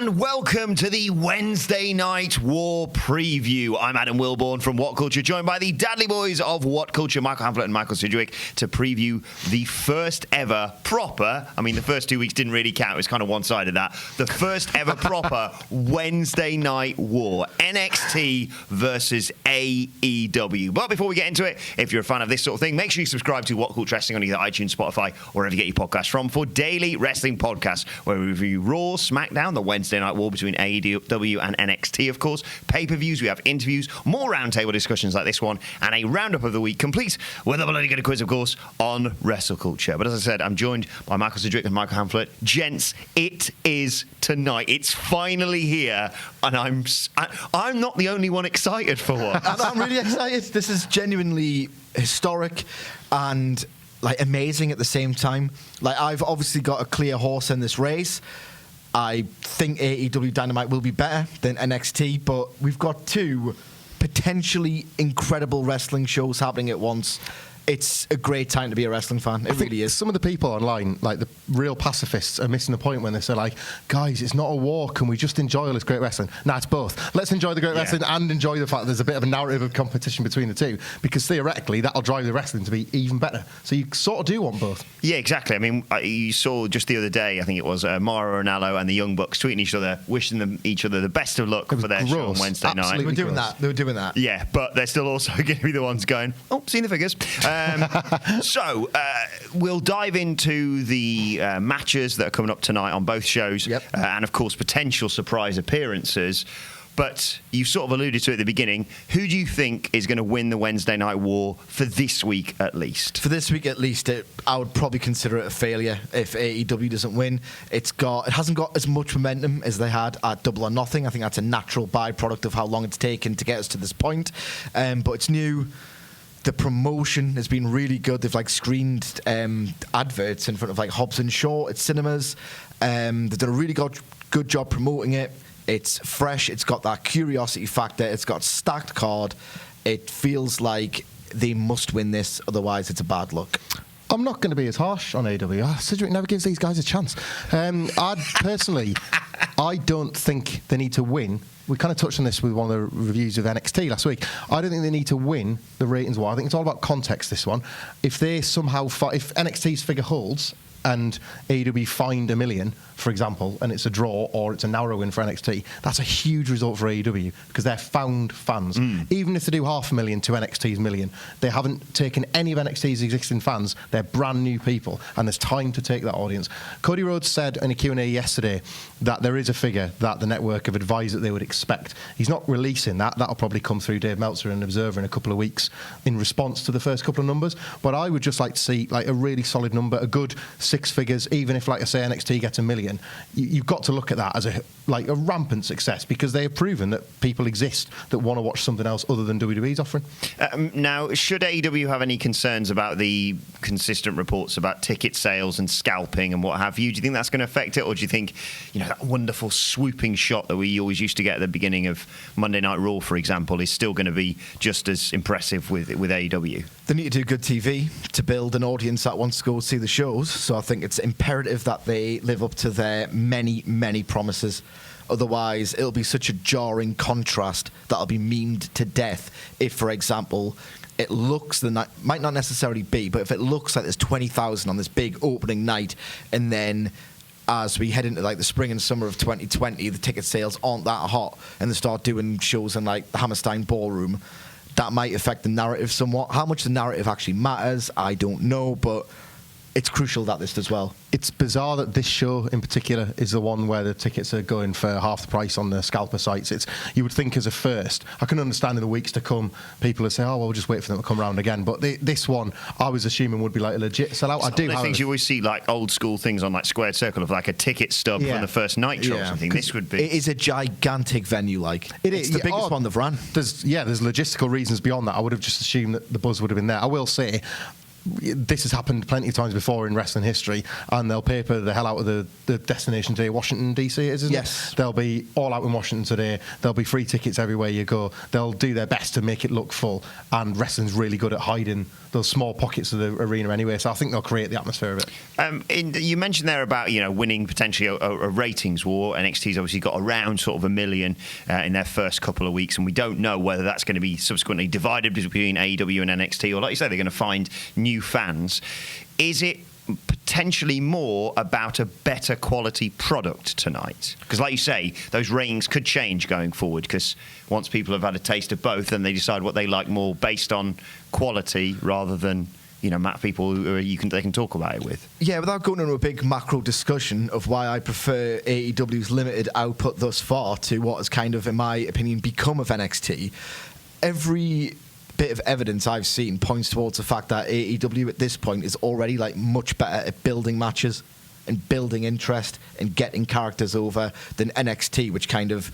and welcome to the Wednesday Night War preview. I'm Adam Wilborn from WhatCulture, joined by the Dadley boys of WhatCulture, Michael Hamflett and Michael Sidgwick, to preview the first ever proper, the first 2 weeks didn't really count, it was kind of one-sided that, the first ever proper Wednesday Night War, NXT versus AEW. But before we get into it, if you're a fan of this sort of thing, make sure you subscribe to WhatCulture Wrestling on either iTunes, Spotify, or wherever you get your podcasts from for daily wrestling podcasts, where we review Raw, SmackDown, the Wednesday Night War between AEW and NXT, of course, pay-per-views, we have interviews, more roundtable discussions like this one, and a roundup of the week, complete with a bloody good quiz, of course, on WrestleCulture. But as I said, I'm joined by Michael Sidgwick and Michael Hamflett. Gents, it is tonight. It's finally here, and I'm not the only one excited for one. I'm really excited. This is genuinely historic and amazing at the same time. I've obviously got a clear horse in this race. I think AEW Dynamite will be better than NXT, but we've got two potentially incredible wrestling shows happening at once. It's a great time to be a wrestling fan. It really is. Some of the people online, the real pacifists, are missing the point when they say, guys, it's not a war. Can we just enjoy all this great wrestling? No, it's both. Let's enjoy the great wrestling and enjoy the fact that there's a bit of a narrative of competition between the two, because theoretically that'll drive the wrestling to be even better. So you sort of do want both. Yeah, exactly. You saw just the other day, I think it was Mauro Ranallo and the Young Bucks tweeting each other, wishing each other the best of luck for their show on Wednesday night. They were doing that. Yeah, but they're still also going to be the ones going, seen the figures. So we'll dive into the matches that are coming up tonight on both shows, and of course potential surprise appearances. But you sort of alluded to it at the beginning. Who do you think is going to win the Wednesday Night War for this week at least? For this week at least, I would probably consider it a failure if AEW doesn't win. It hasn't got as much momentum as they had at Double or Nothing. I think that's a natural byproduct of how long it's taken to get us to this point. But it's new. The promotion has been really good. They've screened adverts in front of Hobbs and Shaw at cinemas. They've done a really good job promoting it. It's fresh. It's got that curiosity factor. It's got stacked card. It feels like they must win this, otherwise it's a bad look. I'm not going to be as harsh on AEW. Sidgwick never gives these guys a chance. I don't think they need to win. We kind of touched on this with one of the reviews of NXT last week. I don't think they need to win the ratings war. I think it's all about context, this one. If they somehow if NXT's figure holds and AEW find 1 million, for example, and it's a draw or it's a narrow win for NXT, that's a huge result for AEW because they're found fans. Even if they do 500,000 to NXT's 1 million, they haven't taken any of NXT's existing fans. They're brand new people, and there's time to take that audience. Cody Rhodes said in a Q&A yesterday that there is a figure that the network have advised that they would expect. He's not releasing that. That'll probably come through Dave Meltzer and Observer in a couple of weeks in response to the first couple of numbers. But I would just like to see a really solid number, a good 6 figures, even if, I say, NXT gets 1 million. You've got to look at that as a rampant success because they have proven that people exist that want to watch something else other than WWE's offering. Now, should AEW have any concerns about the consistent reports about ticket sales and scalping and what have you? Do you think that's going to affect it, or do you think, that wonderful swooping shot that we always used to get at the beginning of Monday Night Raw, for example, is still going to be just as impressive with AEW? They need to do good TV to build an audience that wants to go see the shows. So I think it's imperative that they live up to their many, many promises. Otherwise, it'll be such a jarring contrast that'll be memed to death if, for example, it looks might not necessarily be, but if it looks like there's 20,000 on this big opening night, and then as we head into the spring and summer of 2020, the ticket sales aren't that hot, and they start doing shows in the Hammerstein Ballroom, that might affect the narrative somewhat. How much the narrative actually matters, I don't know, but it's crucial that this does well. It's bizarre that this show in particular is the one where the tickets are going for half the price on the scalper sites. You would think as a first. I can understand in the weeks to come, people would say, we'll just wait for them to come around again. But this one, I was assuming would be a legit sellout. I do. I think you always see old school things on Squared Circle of a ticket stub from the first Nitro or something. This would be. It is a gigantic venue. It's the biggest one they've ran. There's logistical reasons beyond that. I would have just assumed that the buzz would have been there. I will say, this has happened plenty of times before in wrestling history, and they'll paper the hell out of the destination today, Washington DC it is, isn't Yes. it? They'll be all out in Washington today. There'll be free tickets everywhere you go. They'll do their best to make it look full, and wrestling's really good at hiding those small pockets of the arena anyway. So I think they'll create the atmosphere of it. You mentioned there about winning potentially a ratings war. NXT's obviously got around sort of 1 million in their first couple of weeks, and we don't know whether that's going to be subsequently divided between AEW and NXT, or like you say, they're going to find new fans. Is it potentially more about a better quality product tonight? Because like you say, those ratings could change going forward, because once people have had a taste of both, then they decide what they like more based on quality rather than people who they can talk about it with. Yeah, without going into a big macro discussion of why I prefer AEW's limited output thus far to what has kind of, in my opinion, become of NXT, every bit of evidence I've seen points towards the fact that AEW at this point is already much better at building matches and building interest and getting characters over than NXT, which kind of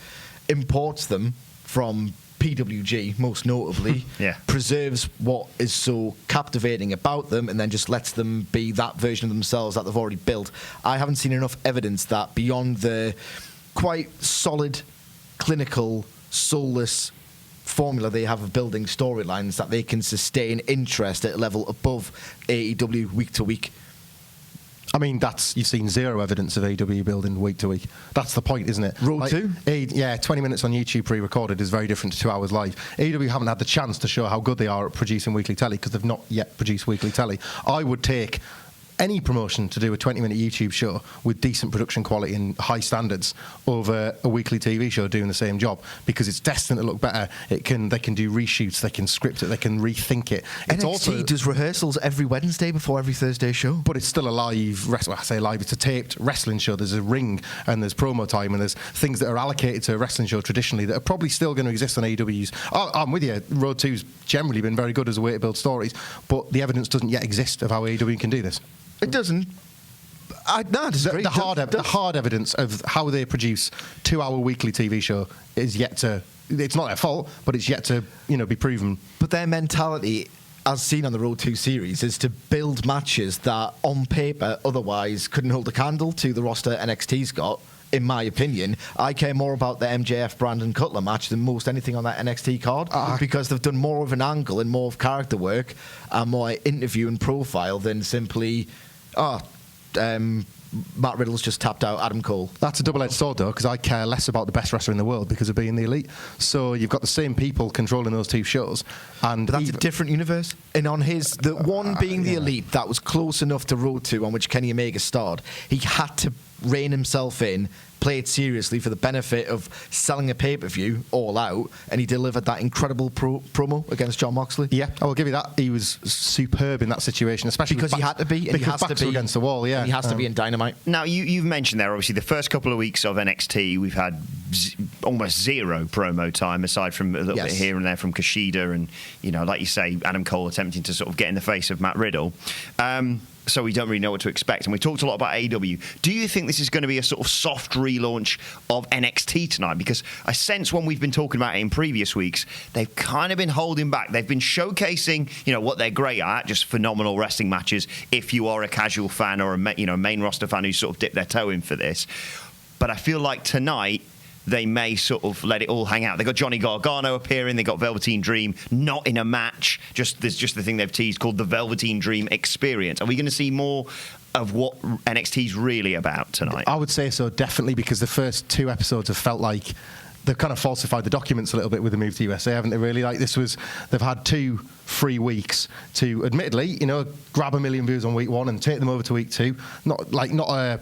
imports them from PWG, most notably, preserves what is so captivating about them and then just lets them be that version of themselves that they've already built. I haven't seen enough evidence that beyond the quite solid, clinical, soulless formula they have of building storylines, that they can sustain interest at a level above AEW week to week. I mean, you've seen zero evidence of AEW building week to week. That's the point, isn't it? Road 2? 20 minutes on YouTube pre-recorded is very different to 2 hours live. AEW haven't had the chance to show how good they are at producing weekly telly because they've not yet produced weekly telly. I would take any promotion to do a 20-minute YouTube show with decent production quality and high standards over a weekly TV show doing the same job, because it's destined to look better. They can do reshoots, they can script it, they can rethink it. It's NXT does rehearsals every Wednesday before every Thursday show. But it's still a live, I say live, it's a taped wrestling show. There's a ring and there's promo time and there's things that are allocated to a wrestling show traditionally that are probably still going to exist on AEW's. I'm with you, Road 2's generally been very good as a way to build stories, but the evidence doesn't yet exist of how AEW can do this. It doesn't. I disagree. The hard evidence of how they produce 2-hour weekly TV show is yet to. It's not their fault, but it's yet to be proven. But their mentality, as seen on the Road 2 series, is to build matches that on paper otherwise couldn't hold a candle to the roster NXT's got. In my opinion, I care more about the MJF Brandon Cutler match than most anything on that NXT card, because they've done more of an angle and more of character work and more interview and profile than simply, Matt Riddle's just tapped out Adam Cole. That's a double-edged sword, though, because I care less about the best wrestler in the world because of being the elite. So you've got the same people controlling those two shows. But that's a different universe. And on the one being the elite, that was close enough to Road 2, on which Kenny Omega starred, he had to rein himself in, play it seriously for the benefit of selling a pay-per-view all out, and he delivered that incredible promo against Jon Moxley. Yeah, I will give you that. He was superb in that situation, especially because he had to be, and he has to be against the wall. Yeah, and he has to be in Dynamite. Now you've mentioned there, obviously, the first couple of weeks of NXT, we've had almost zero promo time, aside from a little bit here and there from Kushida, and like you say, Adam Cole attempting to sort of get in the face of Matt Riddle. So we don't really know what to expect. And we talked a lot about AEW. Do you think this is going to be a sort of soft relaunch of NXT tonight? Because I sense when we've been talking about it in previous weeks, they've kind of been holding back. They've been showcasing, what they're great at, just phenomenal wrestling matches, if you are a casual fan or a main roster fan who sort of dipped their toe in for this. But I feel like tonight, they may sort of let it all hang out. They got Johnny Gargano appearing. They got Velveteen Dream not in a match. There's just the thing they've teased called the Velveteen Dream Experience. Are we going to see more of what NXT's really about tonight? I would say so, definitely, because the first 2 episodes have felt like they've kind of falsified the documents a little bit with the move to USA, haven't they? Really, they've had 2 free weeks to, admittedly, grab 1 million views on week 1 and take them over to week 2. Not a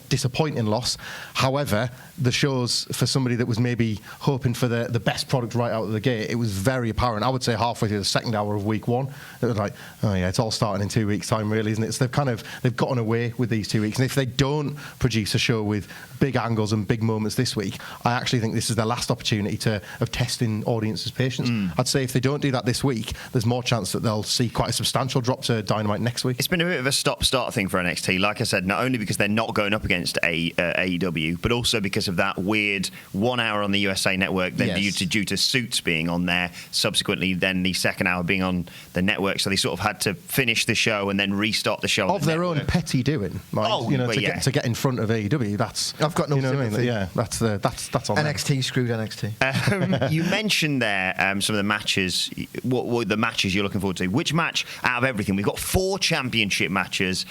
disappointing loss. However, the shows, for somebody that was maybe hoping for the best product right out of the gate, it was very apparent. I would say halfway through the second hour of week 1, it was like, oh yeah, it's all starting in 2 weeks' time, really, isn't it? So they've gotten away with these 2 weeks. And if they don't produce a show with big angles and big moments this week, I actually think this is their last opportunity of testing audiences' patience. I'd say if they don't do that this week, there's more chance that they'll see quite a substantial drop to Dynamite next week. It's been a bit of a stop-start thing for NXT. Like I said, not only because they're not going up against against AEW, but also because of that weird 1 hour on the USA Network, then due to Suits being on there, subsequently then the second hour being on the network. So they sort of had to finish the show and then restart the show of their own petty doing. To get in front of AEW. That's I've got no sympathy. Yeah, that's on NXT screwed NXT. You mentioned there some of the matches. What the matches you're looking forward to? Which match out of everything? We've got 4 championship matches.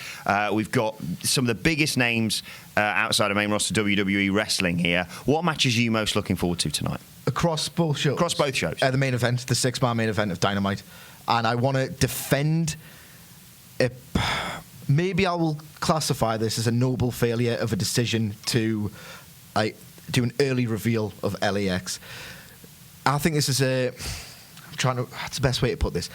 We've got some of the biggest names outside of main roster WWE wrestling here. What matches are you most looking forward to tonight? Across both shows. Across both shows. The main event, the 6-man main event of Dynamite. And I want to defend it. Maybe I will classify this as a noble failure of a decision to do an early reveal of LAX. I think this is that's the best way to put this.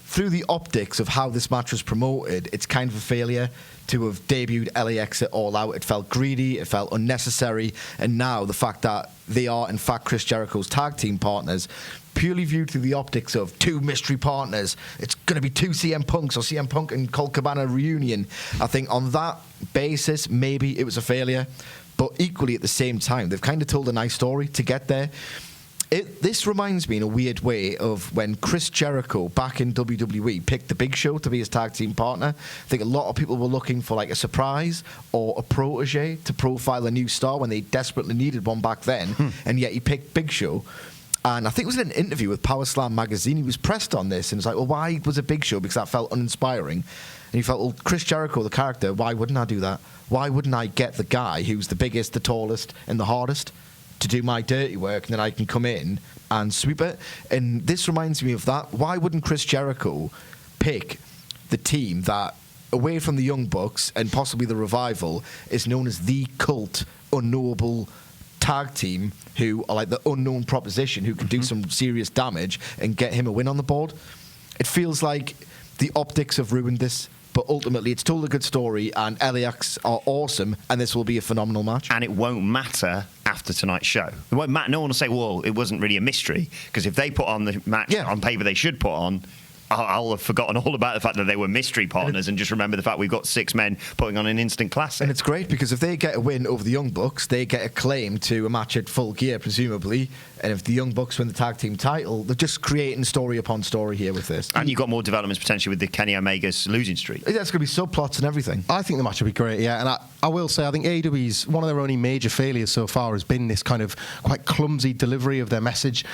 Through the optics of how this match was promoted, it's kind of a failure to have debuted LAX at All Out. It felt greedy, it felt unnecessary, and now the fact that they are, in fact, Chris Jericho's tag team partners, purely viewed through the optics of 2 mystery partners, it's going to be 2 CM Punks or CM Punk and Colt Cabana reunion. I think on that basis, maybe it was a failure, but equally at the same time, they've kind of told a nice story to get there. This reminds me in a weird way of when Chris Jericho back in WWE picked the Big Show to be his tag team partner. I think a lot of people were looking for like a surprise or a protege to profile a new star when they desperately needed one back then, and yet he picked Big Show. And I think it was in an interview with Power Slam magazine. He was pressed on this and was like, well, why was it Big Show? Because that felt uninspiring. And he felt, well, Chris Jericho, the character, why wouldn't I do that? Why wouldn't I get the guy who's the biggest, the tallest, and the hardest to do my dirty work, and then I can come in and sweep it? And this reminds me of that. Why wouldn't Chris Jericho pick the team that, away from the Young Bucks and possibly the Revival, is known as the cult, unknowable tag team who are like the unknown proposition who can do some serious damage and get him a win on the board? It feels like the optics have ruined this, but ultimately it's told a good story, and LAX are awesome, and this will be a phenomenal match. And it won't matter after tonight's show. It won't matter. No one will say, well, it wasn't really a mystery, because if they put on the match on paper they should put on, I'll have forgotten all about the fact that they were mystery partners and just remember the fact we've got 6 men putting on an instant classic. And it's great because if they get a win over the Young Bucks, they get a claim to a match at Full Gear, presumably. And if the Young Bucks win the tag team title, they're just creating story upon story here with this. And you've got more developments potentially with the Kenny Omega's losing streak. There's going to be subplots and everything. I think the match will be great, yeah. And I will say, I think AEW's one of their only major failures so far has been this kind of quite clumsy delivery of their message.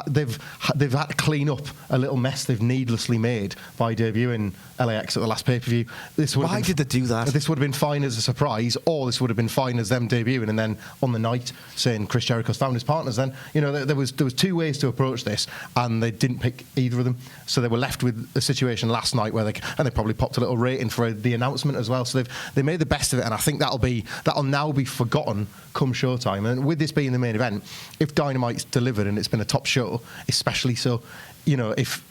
They've had to clean up a little mess they've needlessly made by debuting LAX at the last pay-per-view. Why did they do that? This would have been fine as a surprise, or this would have been fine as them debuting and then on the night saying Chris Jericho's found his partners. Then, you know, there was 2 ways to approach this, and they didn't pick either of them. So they were left with a situation last night where they probably popped a little rating for the announcement as well. So they made the best of it, and I think that'll now be forgotten come showtime. And with this being the main event, if Dynamite's delivered and it's been a top show, especially so, you know, if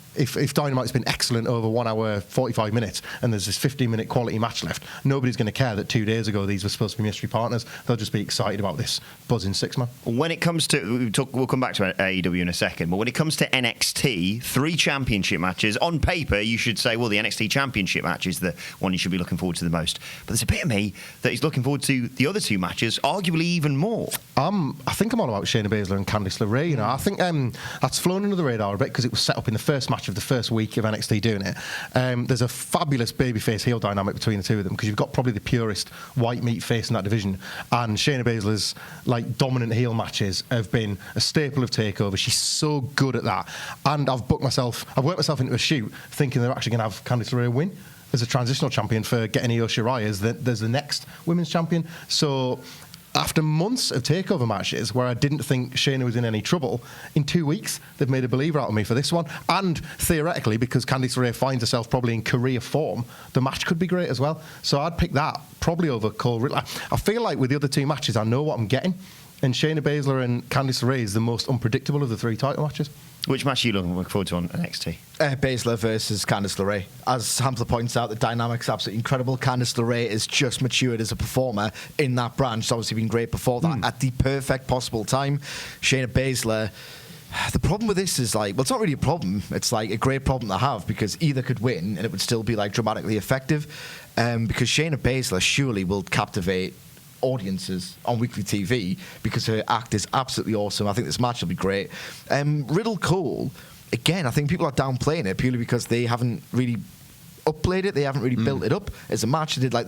Dynamite's been excellent over 1 hour, 45 minutes, and there's this 15-minute quality match left, nobody's going to care that 2 days ago these were supposed to be mystery partners. They'll just be excited about this buzzing 6-man. When it comes to, we'll come back to AEW in a second, but when it comes to NXT, 3 championship matches, on paper you should say, well, the NXT championship match is the one you should be looking forward to the most. But there's a bit of me that is looking forward to the other 2 matches, arguably even more. I think I'm all about Shayna Baszler and Candice LeRae. You know, I think that's flown under the radar a bit because it was set up in the first match of the first week of NXT doing it. There's a fabulous babyface heel dynamic between the 2 of them because you've got probably the purest white meat face in that division, and Shayna Baszler's like dominant heel matches have been a staple of TakeOver. She's so good at that, and I've worked myself into a shoot thinking they're actually going to have Candice LeRae win as a transitional champion for getting Io Shirai as there's the next women's champion. So after months of takeover matches where I didn't think Shayna was in any trouble, in 2 weeks they've made a believer out of me for this one. And theoretically, because Candice LeRae finds herself probably in career form, the match could be great as well. So I'd pick that probably over Cole Riddle. I feel like with the other 2 matches I know what I'm getting, and Shayna Baszler and Candice LeRae is the most unpredictable of the 3 title matches. Which match are you looking forward to on NXT? Baszler versus Candice LeRae. As Hampler points out, the dynamic's absolutely incredible. Candice LeRae is just matured as a performer in that branch. She's obviously been great before that at the perfect possible time. Shayna Baszler, the problem with this is like, well, it's not really a problem. It's like a great problem to have because either could win and it would still be like dramatically effective. Because Shayna Baszler surely will captivate audiences on weekly TV because her act is absolutely awesome. I think this match will be great. Riddle Cole, again, I think people are downplaying it purely because they haven't really upplayed it. They haven't really built it up as a match. They did like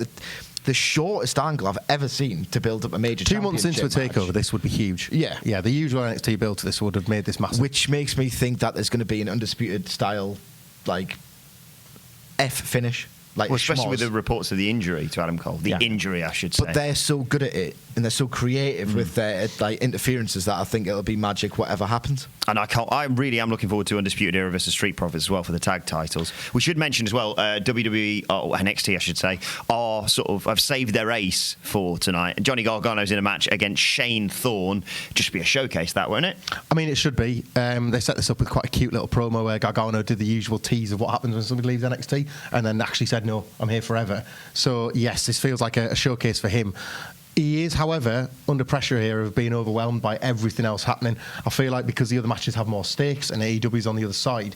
the shortest angle I've ever seen to build up a major 2 months into a championship takeover, match. this would be huge. Yeah. The usual NXT build to this would have made this massive. Which makes me think that there's going to be an undisputed style, like F finish. Like especially schmoz. with the reports of the injury to Adam Cole. The injury, I should say. But they're so good at it, and they're so creative with their like interferences that I think it'll be magic whatever happens. And I really am looking forward to Undisputed Era versus Street Profits as well for the tag titles. We should mention as well, WWE, or NXT I should say, have saved their ace for tonight. Johnny Gargano's in a match against Shane Thorne. Just be a showcase, that, won't it? I mean, it should be. They set this up with quite a cute little promo where Gargano did the usual tease of what happens when somebody leaves NXT, and then actually said, no, I'm here forever. So, yes, this feels like a showcase for him. He is, however, under pressure here of being overwhelmed by everything else happening. I feel like because the other matches have more stakes and AEW's on the other side,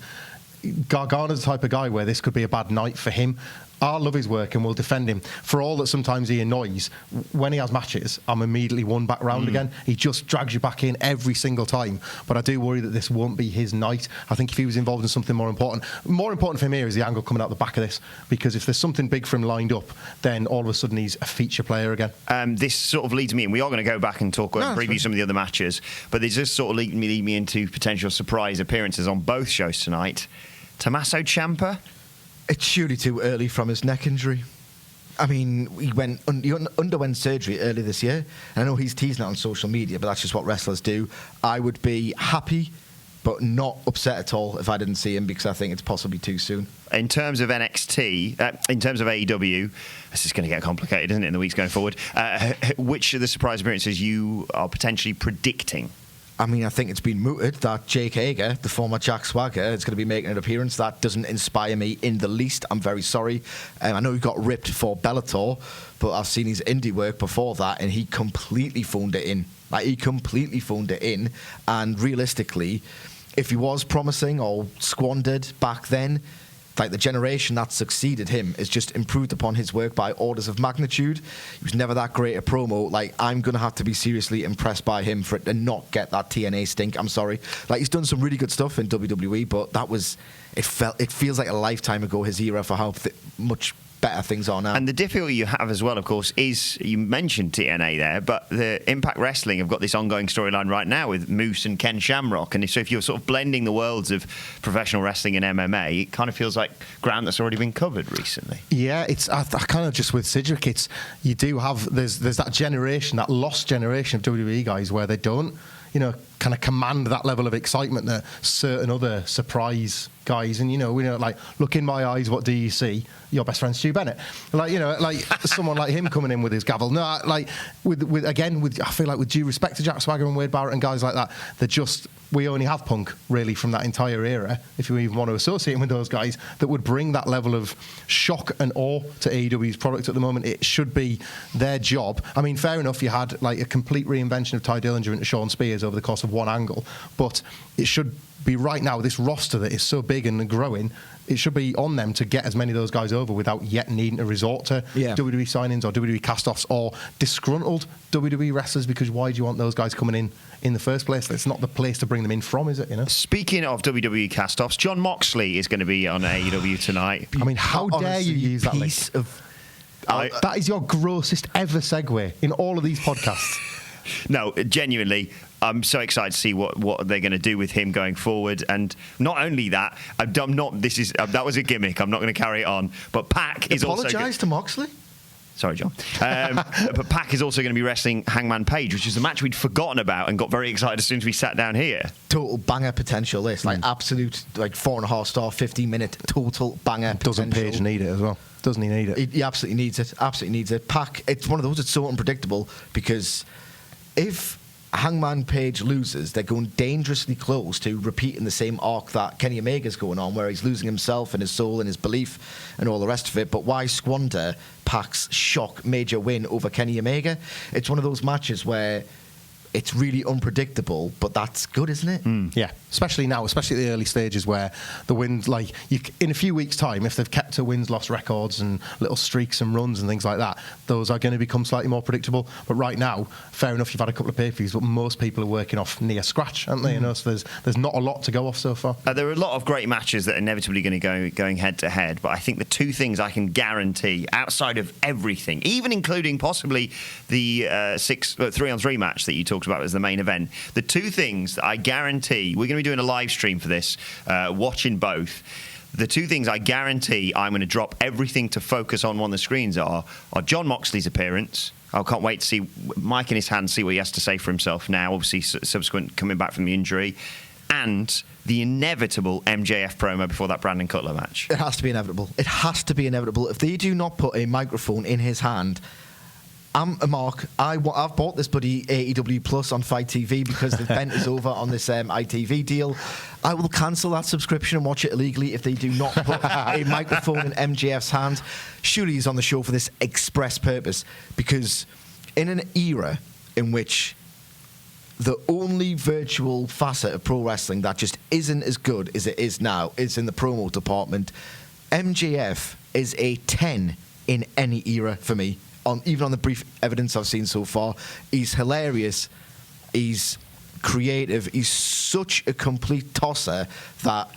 Gargano's the type of guy where this could be a bad night for him. I love his work and will defend him. For all that sometimes he annoys, when he has matches, I'm immediately won back round again. He just drags you back in every single time. But I do worry that this won't be his night. I think if he was involved in something more important for him here is the angle coming out the back of this. Because if there's something big for him lined up, then all of a sudden he's a feature player again. This sort of leads me, and we are going to go back and talk and preview some of the other matches, but this just sort of lead me into potential surprise appearances on both shows tonight. Tommaso Champa. It's surely too early from his neck injury. I mean, he underwent surgery early this year. And I know he's teasing it on social media, but that's just what wrestlers do. I would be happy, but not upset at all if I didn't see him because I think it's possibly too soon. In terms of NXT, in terms of AEW, this is going to get complicated, isn't it, in the weeks going forward? Which of the surprise appearances you are potentially predicting? I mean, I think it's been mooted that Jake Hager, the former Jack Swagger, is going to be making an appearance. That doesn't inspire me in the least. I'm very sorry. I know he got ripped for Bellator, but I've seen his indie work before that, and he completely phoned it in. And realistically, if he was promising or squandered back then, like the generation that succeeded him has just improved upon his work by orders of magnitude. He was never that great a promo. Like, I'm going to have to be seriously impressed by him for it to not get that TNA stink. I'm sorry. Like, he's done some really good stuff in WWE, but it feels like a lifetime ago, his era, for how much better things are now. And the difficulty you have as well, of course, is you mentioned TNA there, but the Impact Wrestling have got this ongoing storyline right now with Moose and Ken Shamrock. And so if you're sort of blending the worlds of professional wrestling and MMA, it kind of feels like ground that's already been covered recently. Yeah, it's I kind of just with Sidgwick, it's you do have there's that generation, that lost generation of WWE guys where they don't, kind of command that level of excitement that certain other surprise guys, and we know, like, look in my eyes, what do you see? Your best friend Stu Bennett, like someone like him coming in with his gavel. No, like with I feel like with due respect to Jack Swagger and Wade Barrett and guys like that, we only have Punk really from that entire era, if you even want to associate him with those guys, that would bring that level of shock and awe to AEW's product at the moment. It should be their job. I mean, fair enough, you had like a complete reinvention of Ty Dillinger into Sean Spears over the course of one angle, but it should be right now, this roster that is so big and growing, it should be on them to get as many of those guys over without yet needing to resort to WWE signings or WWE cast-offs or disgruntled WWE wrestlers, because why do you want those guys coming in the first place? That's not the place to bring them in from, is it? Speaking of WWE cast-offs, Jon Moxley is going to be on AEW tonight. I mean, how dare you use that link? That is your grossest ever segue in all of these podcasts. No, genuinely, I'm so excited to see what they're going to do with him going forward. And not only that, that was a gimmick. I'm not going to carry it on. But Pac is also... Apologise to Moxley? Sorry, John. But Pac is also going to be wrestling Hangman Page, which is a match we'd forgotten about and got very excited as soon as we sat down here. Total banger potential, this. Like, absolute, 4.5 star, 15-minute total banger Doesn't potential. Page need it as well? Doesn't he need it? He absolutely needs it. Absolutely needs it. Pac, it's one of those that's so unpredictable, because if Hangman Page loses, they're going dangerously close to repeating the same arc that Kenny Omega's going on, where he's losing himself and his soul and his belief and all the rest of it. But why squander Pac's shock major win over Kenny Omega? It's one of those matches where it's really unpredictable, but that's good, isn't it? Yeah, especially now, especially at the early stages where the wins, like in a few weeks' time, if they've kept to wins-loss records and little streaks and runs and things like that, those are going to become slightly more predictable. But right now, fair enough, you've had a couple of pay-per-views, but most people are working off near scratch, aren't they? You know, so there's not a lot to go off so far. There are a lot of great matches that are inevitably going to go going head-to-head, but I think the two things I can guarantee, outside of everything, even including possibly the 3-on-3 match that you talked about as the main event, the two things that I guarantee, we're going to be doing a live stream for this, watching both. The two things I guarantee I'm going to drop everything to focus on the screens are Jon Moxley's appearance. I can't wait to see Mike in his hand, see what he has to say for himself now, obviously subsequent coming back from the injury, and the inevitable MJF promo before that Brandon Cutler match. It has to be inevitable. It has to be inevitable. If they do not put a microphone in his hand, I'm a mark. I've bought this bloody AEW Plus on Fight TV because they've bent us over on this ITV deal. I will cancel that subscription and watch it illegally if they do not put a microphone in MJF's hand. Surely he's on the show for this express purpose, because in an era in which the only virtual facet of pro wrestling that just isn't as good as it is now is in the promo department, MJF is a 10 in any era for me. Even on the brief evidence I've seen so far, he's hilarious, he's creative, he's such a complete tosser that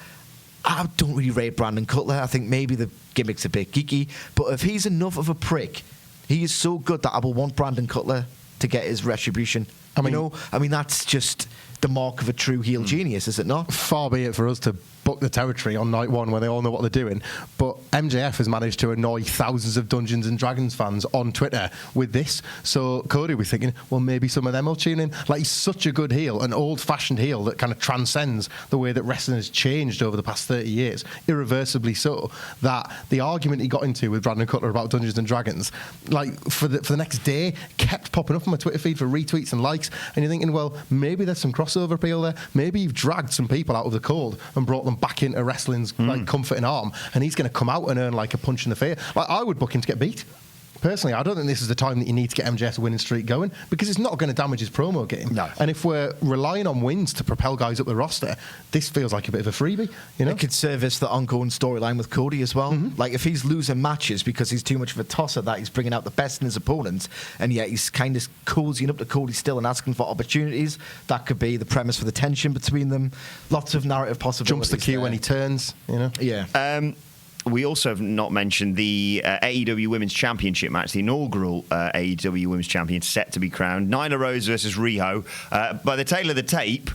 I don't really rate Brandon Cutler. I think maybe the gimmick's a bit geeky, but if he's enough of a prick, he is so good that I will want Brandon Cutler to get his retribution. I mean, that's just the mark of a true heel genius, is it not? Far be it for us to book the territory on night one where they all know what they're doing, but MJF has managed to annoy thousands of Dungeons and Dragons fans on Twitter with this. So Cody will be thinking, well, maybe some of them will tune in. Like, he's such a good heel, an old-fashioned heel that kind of transcends the way that wrestling has changed over the past 30 years, irreversibly so, that the argument he got into with Brandon Cutler about Dungeons and Dragons, like, for the next day, kept popping up on my Twitter feed for retweets and likes, and you're thinking, well, maybe there's some crossover appeal there. Maybe you've dragged some people out of the cold and brought them back into wrestling's like comforting arm, and he's going to come out and earn like a punch in the face. Like, I would book him to get beat. Personally, I don't think this is the time that you need to get MJF's winning streak going, because it's not going to damage his promo game. No. And if we're relying on wins to propel guys up the roster, this feels like a bit of a freebie. You know, it could service the ongoing storyline with Cody as well. Like, if he's losing matches because he's too much of a tosser, that he's bringing out the best in his opponents, and yet he's kind of cozying up to Cody still and asking for opportunities, that could be the premise for the tension between them. Lots of narrative possibilities. jumps the queue when he turns. You know, yeah. We also have not mentioned the AEW Women's Championship match, the inaugural AEW Women's Champion set to be crowned. Nyla Rose versus Riho. By the tail of the tape,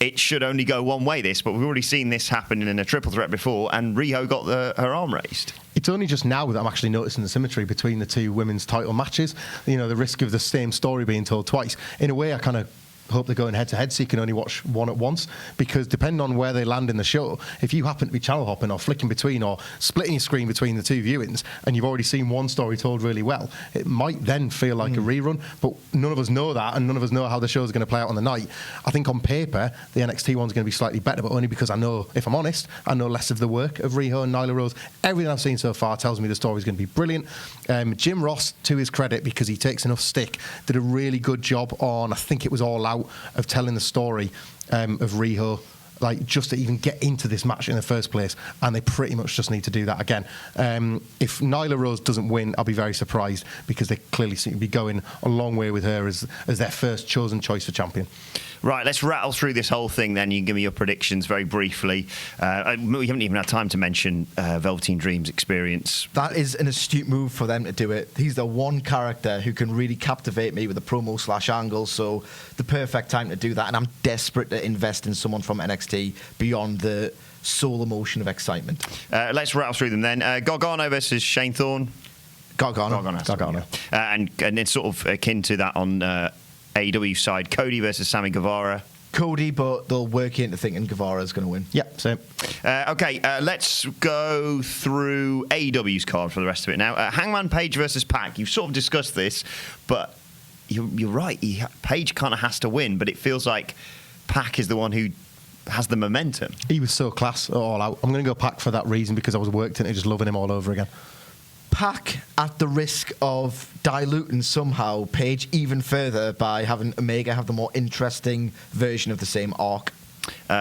it should only go one way, this, but we've already seen this happen in a triple threat before, and Riho got her arm raised. It's only just now that I'm actually noticing the symmetry between the two women's title matches. You know, the risk of the same story being told twice. In a way, I kind of hope they're going head-to-head so you can only watch one at once, because depending on where they land in the show, if you happen to be channel hopping or flicking between or splitting your screen between the two viewings and you've already seen one story told really well, it might then feel like a rerun, but none of us know that, and none of us know how the show's going to play out on the night. I think on paper the NXT one's going to be slightly better, but only because I know, if I'm honest, I know less of the work of Riho and Nyla Rose. Everything I've seen so far tells me the story's going to be brilliant. Jim Ross, to his credit, because he takes enough stick, did a really good job on, I think it was All Out, of telling the story of Riho, like, just to even get into this match in the first place, and they pretty much just need to do that again. If Nyla Rose doesn't win, I'll be very surprised, because they clearly seem to be going a long way with her as their first chosen choice for champion. Right, let's rattle through this whole thing then. You can give me your predictions very briefly. We haven't even had time to mention Velveteen Dream's experience. That is an astute move for them to do it. He's the one character who can really captivate me with a promo/angle, so the perfect time to do that. And I'm desperate to invest in someone from NXT beyond the soul emotion of excitement. Let's rattle through them then. Gargano versus Shane Thorne. Gargano. And it's sort of akin to that on AEW side. Cody versus Sammy Guevara. Cody, but they'll work into thinking Guevara's going to win. Yep, same. Okay, let's go through AEW's card for the rest of it now. Hangman Page versus Pac. You've sort of discussed this, but you're right. Page kind of has to win, but it feels like Pac is the one who has the momentum. He was so class at All Out. I'm going to go Pac for that reason, because I was worked into just loving him all over again. Pac, at the risk of diluting somehow Paige even further by having Omega have the more interesting version of the same arc?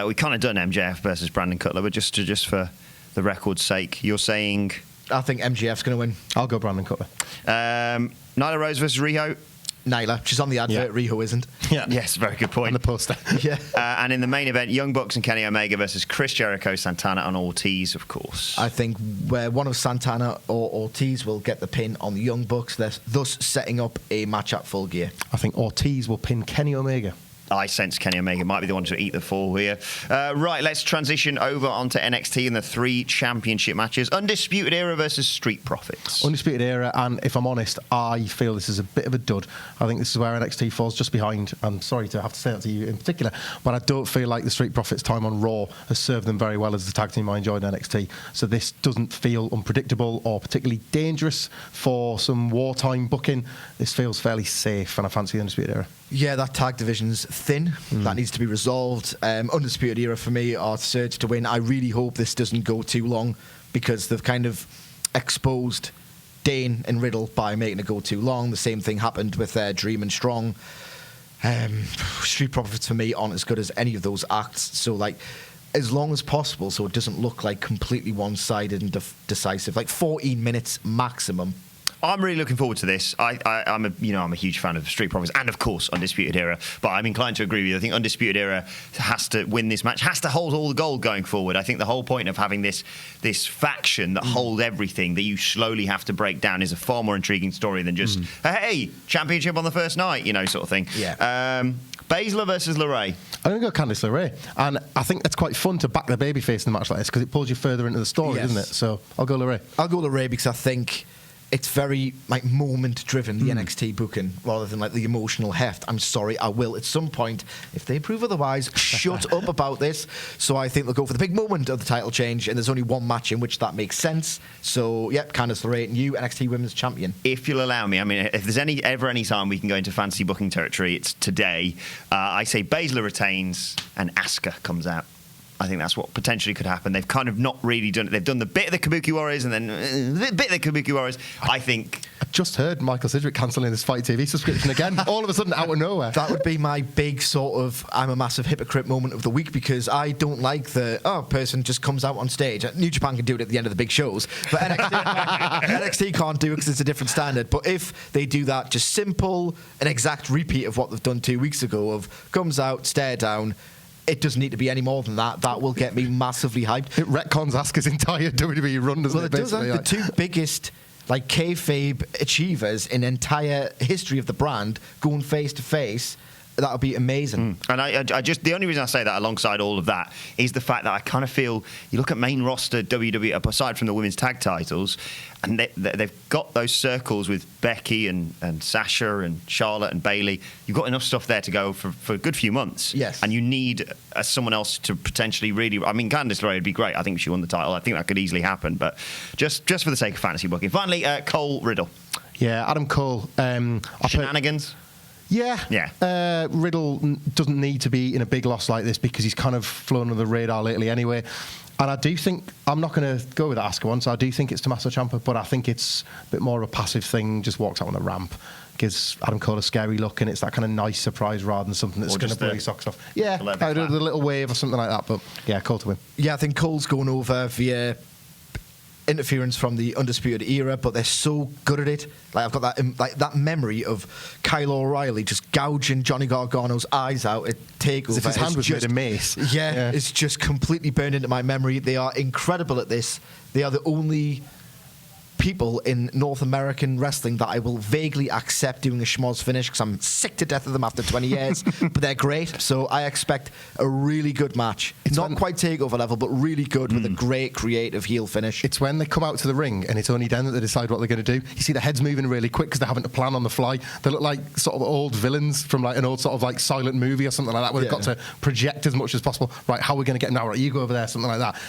We kind of done MJF versus Brandon Cutler, but just for the record's sake, you're saying... I think MJF's going to win. I'll go Brandon Cutler. Nyla Rose versus Riho. Nyla. She's on the advert. Yeah. Riho isn't. Yeah. Yes, very good point. On the poster. Yeah. And in the main event, Young Bucks and Kenny Omega versus Chris Jericho, Santana and Ortiz, of course. I think where one of Santana or Ortiz will get the pin on the Young Bucks, thus setting up a match at Full Gear. I think Ortiz will pin Kenny Omega. I sense Kenny Omega might be the one to eat the fall here. Right, let's transition over onto NXT and the 3 championship matches. Undisputed Era versus Street Profits. Undisputed Era, and if I'm honest, I feel this is a bit of a dud. I think this is where NXT falls just behind. I'm sorry to have to say that to you in particular, but I don't feel like the Street Profits' time on Raw has served them very well as the tag team I enjoyed in NXT. So this doesn't feel unpredictable or particularly dangerous for some wartime booking. This feels fairly safe, and I fancy the Undisputed Era. Yeah, that tag division's thin. That needs to be resolved. Undisputed Era for me are surge to win. I really hope this doesn't go too long because they've kind of exposed Dane and Riddle by making it go too long. The same thing happened with Dream and Strong. Street Profits for me aren't as good as any of those acts. So, like, as long as possible, so it doesn't look like completely one-sided and decisive. Like 14 minutes maximum. I'm really looking forward to this. I'm a huge fan of Street Profits and, of course, Undisputed Era. But I'm inclined to agree with you. I think Undisputed Era has to win this match, has to hold all the gold going forward. I think the whole point of having this faction that hold everything that you slowly have to break down is a far more intriguing story than just, hey, championship on the first night, sort of thing. Yeah. Baszler versus LeRae. I'm going to go Candice LeRae. And I think that's quite fun to back the babyface in a match like this because it pulls you further into the story, Yes. doesn't it? So I'll go LeRae. I'll go LeRae because I think it's very like moment driven, the NXT booking, rather than like the emotional heft. I'm sorry, I will at some point, if they prove otherwise, shut up about this. So I think they'll go for the big moment of the title change, and there's only one match in which that makes sense. So yep, Candice LeRae, new NXT Women's Champion. If you'll allow me, I mean, if there's ever any time we can go into fancy booking territory, it's today. I say Baszler retains and Asuka comes out. I think that's what potentially could happen. They've kind of not really done it. They've done the bit of the Kabuki Warriors and then the bit of the Kabuki Warriors. I think... I just heard Michael Sidgwick cancelling his Fight TV subscription again, all of a sudden out of nowhere. That would be my big sort of I'm a massive hypocrite moment of the week because I don't like the person just comes out on stage. New Japan can do it at the end of the big shows, but NXT can't do it because it's a different standard. But if they do that, just simple, an exact repeat of what they've done 2 weeks ago of comes out, stare down, it doesn't need to be any more than that. That will get me massively hyped. It retcons Asuka's entire WWE run, doesn't Well, it does. The two biggest like kayfabe achievers in entire history of the brand going face to face. That would be amazing. And I just the only reason I say that alongside all of that is the fact that I kind of feel you look at main roster WWE aside from the women's tag titles, and they've got those circles with Becky and Sasha and Charlotte and Bayley. You've got enough stuff there to go for a good few months. Yes. And you need someone else to potentially really. I mean, Candice LeRae would be great. I think she won the title. I think that could easily happen. But just for the sake of fantasy booking. Finally, Cole Riddle. Yeah, Adam Cole. Shenanigans. Yeah. Riddle doesn't need to be in a big loss like this because he's kind of flown under the radar lately anyway. And I do think, I'm not going to go with the Asuka one, so I do think it's Tommaso Champa, but I think it's a bit more of a passive thing, just walks out on the ramp, gives Adam Cole a scary look, and it's that kind of nice surprise rather than something that's going to blow your socks off. Yeah, I do the little wave or something like that, but yeah, Cole to win. Yeah, I think Cole's going over via interference from the Undisputed Era, but they're so good at it. Like I've got that memory of Kyle O'Reilly just gouging Johnny Gargano's eyes out at TakeOver. As if his hand was made of mace. Yeah, it's just completely burned into my memory. They are incredible at this. They are the only people in North American wrestling that I will vaguely accept doing a schmoz finish because I'm sick to death of them after 20 years, but they're great. So I expect a really good match. It's not quite TakeOver level, but really good with a great creative heel finish. It's when they come out to the ring and it's only then that they decide what they're going to do. You see the heads moving really quick because they're having to plan on the fly. They look like sort of old villains from like an old sort of like silent movie or something like that where they've got to project as much as possible. Right, how are we going to get them now? Right, you go over there, something like that. I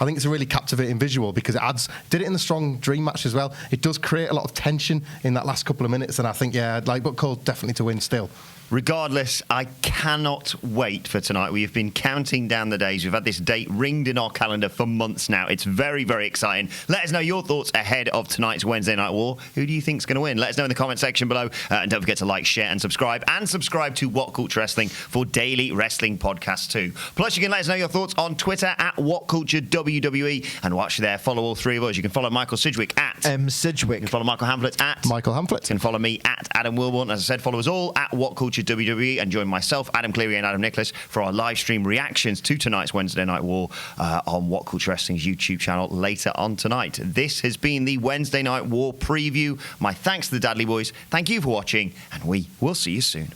think it's a really captivating visual because it adds, did it in the Strong wrestling dream match as well. It does create a lot of tension in that last couple of minutes, and I think, yeah, I'd like Cole definitely to win still. Regardless, I cannot wait for tonight. We have been counting down the days. We've had this date ringed in our calendar for months now. It's very, very exciting. Let us know your thoughts ahead of tonight's Wednesday Night War. Who do you think's going to win? Let us know in the comment section below. And don't forget to like, share, and subscribe. And subscribe to WhatCulture Wrestling for daily wrestling podcasts too. Plus, you can let us know your thoughts on Twitter at WhatCulture WWE. And watch there. Follow all three of us. You can follow Michael Sidgwick at Sidgwick. You can follow Michael Hamflett at Michael Hamflett. You can follow me at Adam Wilborn. As I said, follow us all at WhatCulture WWE and join myself, Adam Cleary, and Adam Nicholas for our live stream reactions to tonight's Wednesday Night War on WhatCulture Wrestling's YouTube channel later on tonight. This has been the Wednesday Night War preview. My thanks to the Dudley Boys. Thank you for watching, and we will see you soon.